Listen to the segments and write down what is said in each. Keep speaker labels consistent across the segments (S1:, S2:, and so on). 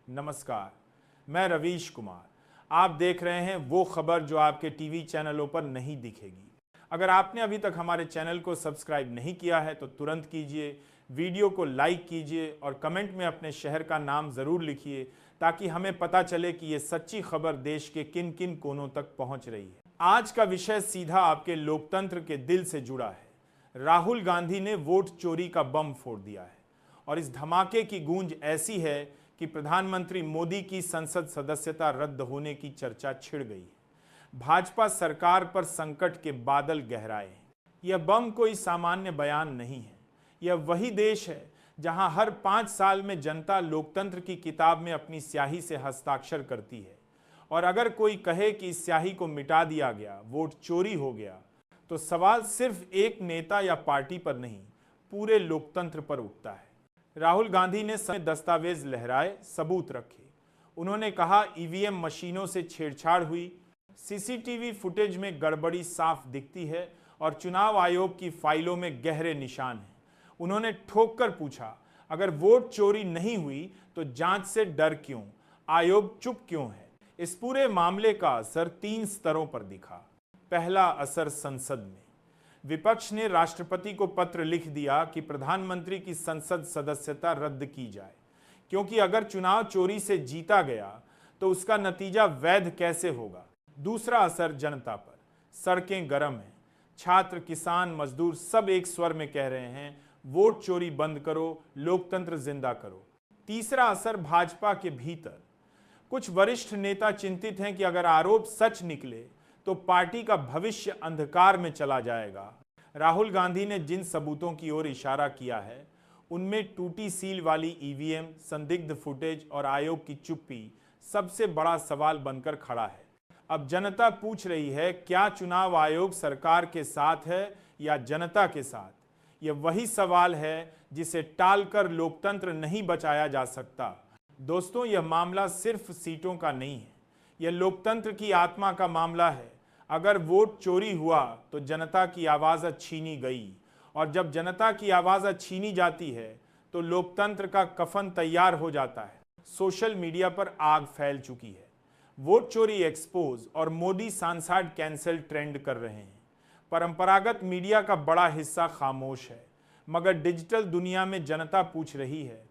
S1: नमस्कार, मैं रवीश कुमार। आप देख रहे हैं वो खबर जो आपके टीवी चैनलों पर नहीं दिखेगी। अगर आपने अभी तक हमारे चैनल को सब्सक्राइब नहीं किया है तो तुरंत कीजिए, वीडियो को लाइक कीजिए और कमेंट में अपने शहर का नाम ज़रूर लिखिए ताकि हमें पता चले कि ये सच्ची खबर देश के किन किन कोनों तक पहुंच रही है। आज का विषय सीधा आपके लोकतंत्र के दिल से जुड़ा है। राहुल गांधी ने वोट चोरी का बम फोड़ दिया है और इस धमाके की गूंज ऐसी है कि प्रधानमंत्री मोदी की संसद सदस्यता रद्द होने की चर्चा छिड़ गई है। भाजपा सरकार पर संकट के बादल गहराए हैं। यह बम कोई सामान्य बयान नहीं है। यह वही देश है जहां हर 5 साल में जनता लोकतंत्र की किताब में अपनी स्याही से हस्ताक्षर करती है और अगर कोई कहे कि इस स्याही को मिटा दिया गया, वोट चोरी हो गया, तो सवाल सिर्फ एक नेता या पार्टी पर नहीं, पूरे लोकतंत्र पर उठता है। राहुल गांधी ने दस्तावेज लहराए, सबूत रखे। उन्होंने कहा ईवीएम मशीनों से छेड़छाड़ हुई, सीसीटीवी फुटेज में गड़बड़ी साफ दिखती है और चुनाव आयोग की फाइलों में गहरे निशान हैं। उन्होंने ठोक कर पूछा, अगर वोट चोरी नहीं हुई तो जांच से डर क्यों, आयोग चुप क्यों है? इस पूरे मामले का असर 3 स्तरों पर दिखा। पहला असर संसद में। विपक्ष ने राष्ट्रपति को पत्र लिख दिया कि प्रधानमंत्री की संसद सदस्यता रद्द की जाए, क्योंकि अगर चुनाव चोरी से जीता गया तो उसका नतीजा वैध कैसे होगा। दूसरा असर जनता पर। सड़कें गर्म हैं, छात्र, किसान, मजदूर सब एक स्वर में कह रहे हैं वोट चोरी बंद करो, लोकतंत्र जिंदा करो। तीसरा असर भाजपा के भीतर। कुछ वरिष्ठ नेता चिंतित हैं कि अगर आरोप सच निकले तो पार्टी का भविष्य अंधकार में चला जाएगा। राहुल गांधी ने जिन सबूतों की ओर इशारा किया है उनमें टूटी सील वाली ईवीएम, संदिग्ध फुटेज और आयोग की चुप्पी सबसे बड़ा सवाल बनकर खड़ा है। अब जनता पूछ रही है, क्या चुनाव आयोग सरकार के साथ है या जनता के साथ? यह वही सवाल है जिसे टालकर लोकतंत्र नहीं बचाया जा सकता। दोस्तों, यह मामला सिर्फ सीटों का नहीं है, यह लोकतंत्र की आत्मा का मामला है। अगर वोट चोरी हुआ तो जनता की आवाज़ छीनी गई और जब जनता की आवाज़ छीनी जाती है तो लोकतंत्र का कफन तैयार हो जाता है। सोशल मीडिया पर आग फैल चुकी है। वोट चोरी एक्सपोज और मोदी सांसद कैंसिल ट्रेंड कर रहे हैं। परंपरागत मीडिया का बड़ा हिस्सा खामोश है, मगर डिजिटल दुनिया में जनता पूछ रही है,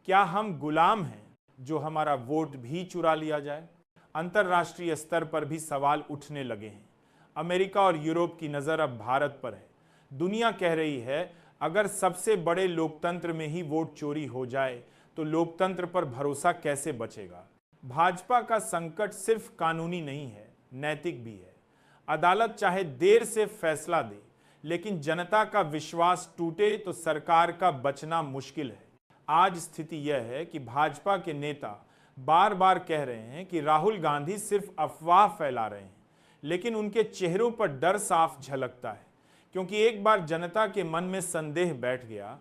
S1: क्या हम गुलाम हैं जो हमारा वोट भी चुरा लिया जाए? अंतर्राष्ट्रीय स्तर पर भी सवाल उठने लगे हैं। अमेरिका और यूरोप की नज़र अब भारत पर है। दुनिया कह रही है, अगर सबसे बड़े लोकतंत्र में ही वोट चोरी हो जाए तो लोकतंत्र पर भरोसा कैसे बचेगा? भाजपा का संकट सिर्फ कानूनी नहीं है, नैतिक भी है। अदालत चाहे देर से फैसला दे, लेकिन जनता का विश्वास टूटे तो सरकार का बचना मुश्किल है। आज स्थिति यह है कि भाजपा के नेता बार बार कह रहे हैं कि राहुल गांधी सिर्फ अफवाह फैला रहे हैं, लेकिन उनके चेहरों पर डर साफ झलकता है, क्योंकि एक बार जनता के मन में संदेह बैठ गया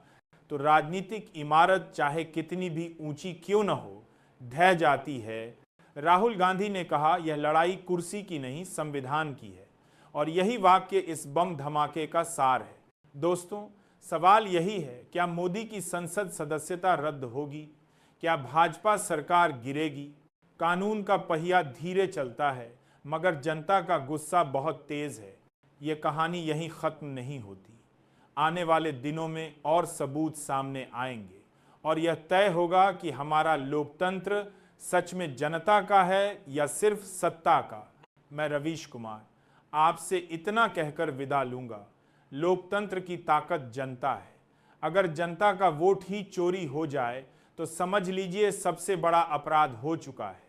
S1: तो राजनीतिक इमारत चाहे कितनी भी ऊंची क्यों न हो, ढह जाती है। राहुल गांधी ने कहा, यह लड़ाई कुर्सी की नहीं, संविधान की है, और यही वाक्य इस बम धमाके का सार है। दोस्तों, सवाल यही है, क्या मोदी की संसद सदस्यता रद्द होगी? क्या भाजपा सरकार गिरेगी? कानून का पहिया धीरे चलता है, मगर जनता का गुस्सा बहुत तेज है। ये कहानी यहीं खत्म नहीं होती। आने वाले दिनों में और सबूत सामने आएंगे और यह तय होगा कि हमारा लोकतंत्र सच में जनता का है या सिर्फ सत्ता का। मैं रवीश कुमार आपसे इतना कहकर विदा लूंगा, लोकतंत्र की ताकत जनता है। अगर जनता का वोट ही चोरी हो जाए तो समझ लीजिए सबसे बड़ा अपराध हो चुका है।